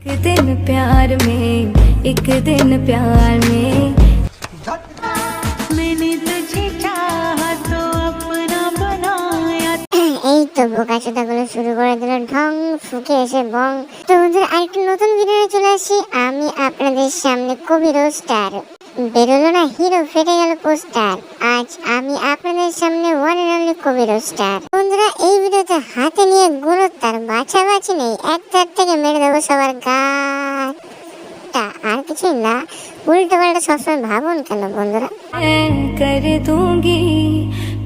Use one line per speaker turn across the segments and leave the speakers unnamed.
एक दिन प्यार में मैंने तुझे चाहा तो अपना बनाया।
এই তো বোকাচোদা গুলো শুরু করে দিল ঢং ফুকে এসে বং। তো বন্ধুরা আরেকটা নতুন ভিডিও চলে আসি আমি আপনাদের সামনে। কবি রোস্টার বেরোলো না হিরো ফেটে গেল পোস্টার। আজ আমি আপনাদের সামনে ওয়ান এন্ড অনলি কবি রোস্টার। বন্ধুরা এই ভিডিওতে হাতে নিয়ে গুণোত্তর বাছাবাছি নেই, এক তার থেকে মেরে দেবো সবার গাটা, আর কিছুই না। উল্টো পাল্টা সবসময় ভাবুন কেন বন্ধুরা।
कर दूंगी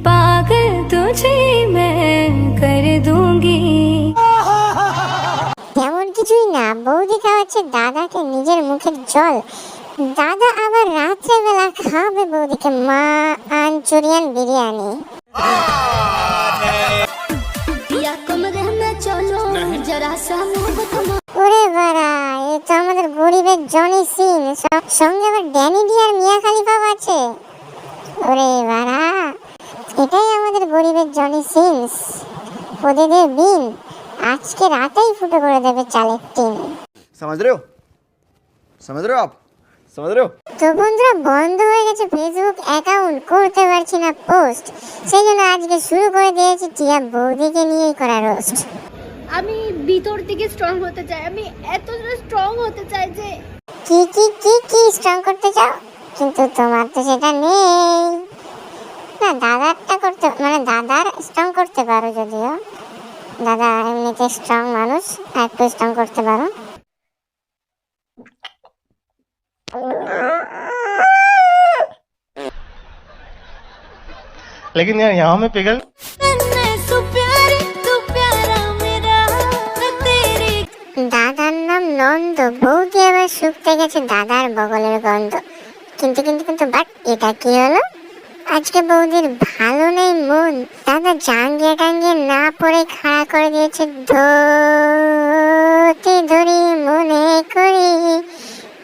पागल तुझे मैं कर दूंगी।
তেমন কিছুই না, বৌদি খাওয়াচ্ছে দাদাকে নিজের মুখের জল। দাদা আবার রাত্রে বেলা খাবে বৌদিকে মাঞ্চুরিয়ান বিরিয়ানি। ওরে বাড়া, এ তো আমাদের গরিবের জনি সিন, সঙ্গে আবার ড্যানি ডি আর মিয়া খালিফা আছে। ওরে বাড়া, এটাই আমাদের গরিবের জনি সিনস। ওদের বিন আজকে রাতেই ফুটো করে দেবে চালের টিন।
समझ रहे हो आप समझ रहे हो।
তো বন্ধুরা বন্ধ হয়ে গেছে ফেসবুক অ্যাকাউন্ট, করতে পারছি না পোস্ট, সেই জন্য আজকে শুরু করে দিয়েছি টিয়া বৌদিকে নিয়েই করা রোস্ট।
আমি ভিতর থেকে স্ট্রং হতে চাই, আমি এতটা স্ট্রং হতে চাই যে
কি স্ট্রং করতে চাও, কিন্তু তোমার তো সেটা নেই না। দাদারটা করতে মানে দাদার স্ট্রং করতে পারো, যদিও দাদা এমনিতে স্ট্রং মানুষ, একটু স্ট্রং করতে পারো।
लेकिन यार यहाँ में पिघल
দাদার নাম নন্দ, বৌদি আবার শুকতে গেছে দাদার বগলের গন্ধ। কিন্তু বাট এটা কি হলো, আজকে বৌদির ভালো নেই মন। দাদা জাঙ্গিয়ে টাঙ্গিয়ে না পড়ে খাড়া করে দিয়েছে ধরতে ধরি মনে করি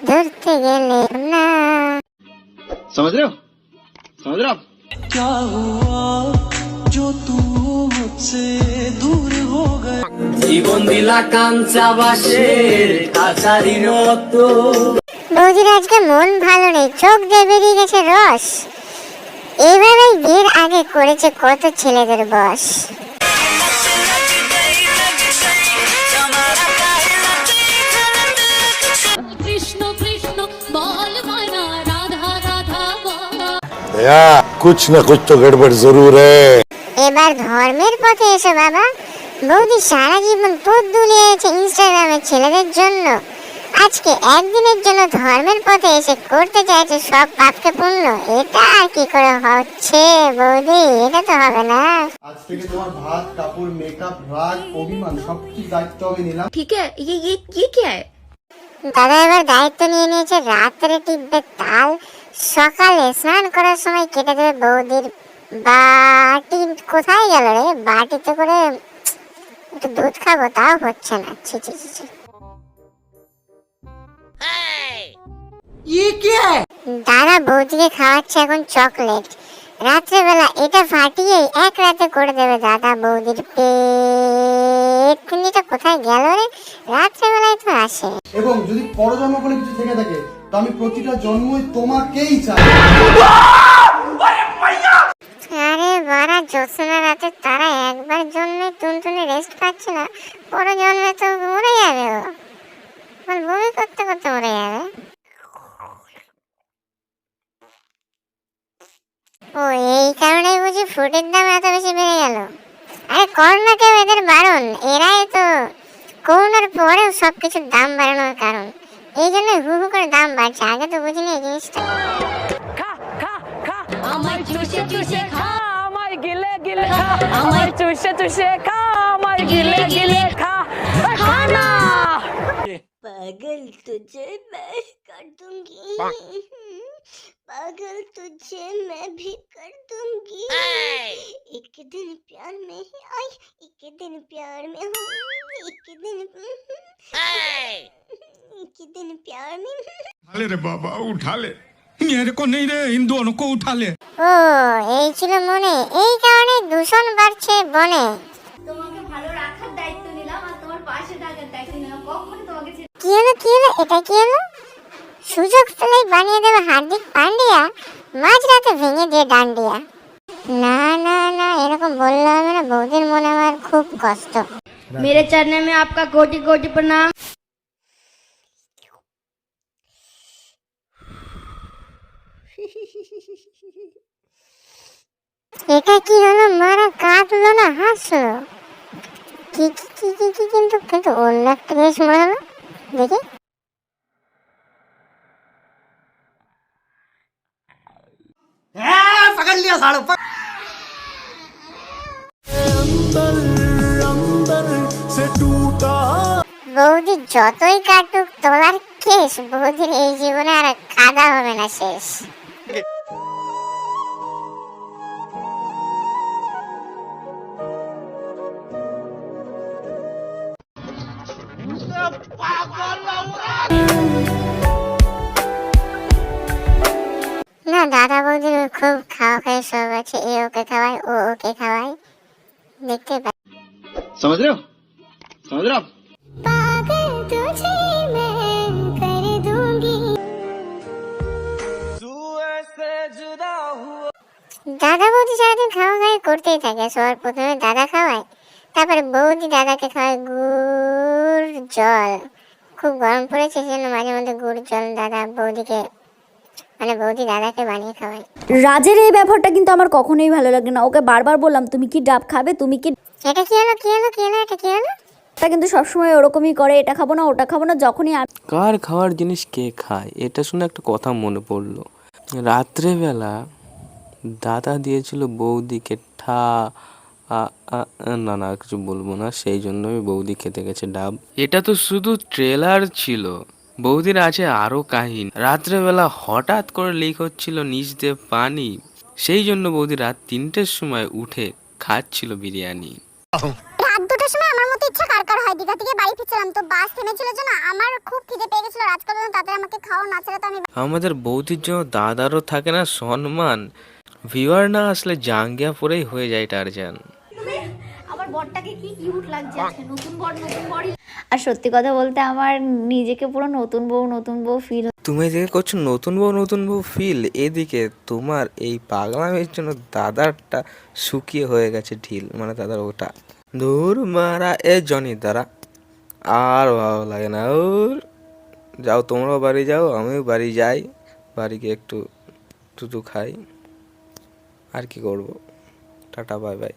ধরতে গেলে না।
समझ रहे हो आप।
क्या हुआ जो तू मुझसे दूर हो गया। জীবন দিলা কাঞ্চা বাসের কাছারির মতো।
বৌদির আজকে মন ভালো নেই, চোখ দিয়ে বেরিয়ে গেছে রস। এভাবেই বিয়ের আগে করেছে কত ছেলেদের বস।
কৃষ্ণ কৃষ্ণ বল মানা রাধা রাধা বল।
कुछ न कुछ तो गड़बड़ जरूर है।
এবার ধর্মের পথে এসো বাবা। বৌদি সারা জীবন পথ দুলিয়েছে ইনস্টাগ্রামে ছেলেদের জন্য, আজকে একদিনের জন্য ধর্মের পথে এসে করতে চাইছে সব পাপকে পূর্ণ। এটা আর কি করে হচ্ছে বৌদি, এটা তো হবে না।
আজ থেকে তোমার ভাত কাপড় মেকআপ রাগ অভিমান সবকিছু দায়িত্ব আমি নিলাম।
ঠিক है ये क्या है।
দাদা এবার দায়িত্ব নিয়ে নিয়েছে, রাত্রে টিপবে তাল, সকালে স্নান করার সময় কেটে দেবে বৌদির বাটি। কোথায় গেল রে বাটিতে করে একটু দুধ খাবো, তাও হচ্ছে না। ছি ছি ছি ছি। দাদা বৌদিকে খাওয়াচ্ছে এখন চকলেট। রাত্রেবেলা এটা ফাটিয়ে এক রাতে করে দেবে দাদা বৌদির পেট। কুন্ডিটা কোথায় গেল রে, রাত্রেবেলায় তো আসে।
এবং যদি পরজন্ম বলে কিছু থেকে থাকে তো আমি প্রতিটা জন্মই তোমাকেই চাই।
আরে বাড়া জ্যোৎস্না রাতে তারা একবার জন্মে টুনটুনি রেস্ট পাচ্ছে না, পরে জন্মে তো মরে যাবে। ও বমি করতে করতে মরে যাবে। ও এই কারণেই বুঝি ফুটের দাম এত বেশি বেড়ে গেল। আরে করোনা কেউ এদের বারণ, এরাই তো করোনার পরেও সবকিছুর দাম বাড়ানোর কারণ। এই জন্য হু হু করে দাম বাড়ছে, আগে তো বুঝিনি এই জিনিসটা।
আমায় চুষে চুষে খা,
আমায় গিলে গিলে খা, আমায় চুষে চুষে খা, আমায় গিলে গিলে খা, খানা।
पागल तुझे मैं कर दूंगी, पागल तुझे मैं भी कर दूंगी। एक दिन प्यार में ही आई, एक दिन प्यार में हूँ, एक दिन प्यार में।
उठा ले रे बाबा उठा ले, मेरे को नहीं रे, इन दोनों को उठा ले।
ও এই ছিল মনে, এই কারণে দূষণ বাড়ছে বনে।
তোমাকে ভালো রাখার দায়িত্ব নিলাম আর তোমার পাশে থাকার দায়িত্ব নিলাম, কখনো তোমাকে
কি হলো এটা কি হলো? সুযোগ পেলেই বানিয়ে দেবে হার্দিক পান্ডিয়া, মাঝরাতে ভেঙে দিয়ে ডান্ডিয়া। না না না, এরকম বললে হবে না, বৌদির মনে আমার খুব কষ্ট।
मेरे चरणों में आपका कोटि कोटि प्रणाम।
এটা কি হলো? মারা কাঁদলো না হাসলো? কি কি কি কি কি কিন্তু কিন্তু অন্য একটা জিনিস মনে হলো, দেখি।
पकड़ लिया साड़ू
বৌদি যতই কাটুক তোলার কেস, বৌদির এই জীবনে আর কাদা হবে না শেষ। না, দাদা বৌদির খুব খাওয়া খাওয়া সব আছে, এ ওকে খাওয়ায়, ও ওকে খাওয়ায়, দেখতে পাই।
समझ रहे हो समझ रहे हो आप
पागल तुझे मैं कर दूंगी। দাদা বৌদি সারাদিন খাওয়া খাওয়া করতেই থাকে। সবার প্রথমে দাদা খাওয়ায়, তারপরে বৌদি দাদাকে খাওয়ায় গুড় জল। খুব গরম পড়েছে, সেজন্য মাঝে মধ্যে গুড় জল দাদা বৌদিকে, মানে বৌদি দাদাকে বানিয়ে খাওয়ায়।
রাজের এই ব্যাপারটা কিন্তু আমার কখনোই ভালো লাগে না। ওকে বারবার বললাম তুমি কি ডাব খাবে, তুমি কি।
এটা কি হলো কি হলো কি হলো, এটা কি হলো?
এটা কিন্তু সবসময় ওরকমই করে, এটা খাবো না ওটা খাবো না। যখনই
কার খাওয়ার জিনিস কে খায়, এটা শুনে একটা কথা মনে পড়লো। রাত্রেবেলা দাদা দিয়েছিল বৌদিকে না না কিছু বলবো না, সেই জন্য বৌদি খেতে গেছে ডাব। এটা তো শুধু ট্রেলার ছিল, বৌদির আছে আরো কাহিনী। রাত্রেবেলা হঠাৎ করে লিক হচ্ছিল নিচ দিয়ে পানি, সেই জন্য বৌদি রাত 3টের সময় উঠে খাচ্ছিল বিরিয়ানি।
রাত 2টার সময় আমার মতো ইচ্ছা কার কার হয়? দীঘা থেকে বাড়ি ফিরছিলাম, তো বাস থেমেছিল জন্য আমার খুব খিদে পেয়ে গেছিল। রাজকাল তাদের আমাকে খাওয়া না ছাড়া তো আমি।
আমাদের বৌদির জন্য দাদারও থাকে না সম্মান, ভিউয়ার না আসলে জাঙ্গিয়া পরেই হয়ে যায় টারজান।
আমার বরটাকে কি কিউট লাগছে আজকে, নতুন বরই।
আর সত্যি কথা বলতে আমার নিজেকে পুরো নতুন বউ ফিল।
তুমি এদিকে করছো নতুন বউ ফিল, এদিকে তোমার এই পাগলামের জন্য দাদারটা শুকিয়ে হয়ে গেছে ঢিল, মানে দাদার ওটা দূর মারা এ জনি দ্বারা আর ভালো লাগে না। ওর যাও, তোমরাও বাড়ি যাও, আমিও বাড়ি যাই, বাড়ি গিয়ে একটু টুটু খাই, আর কি করবো। Tata bye bye.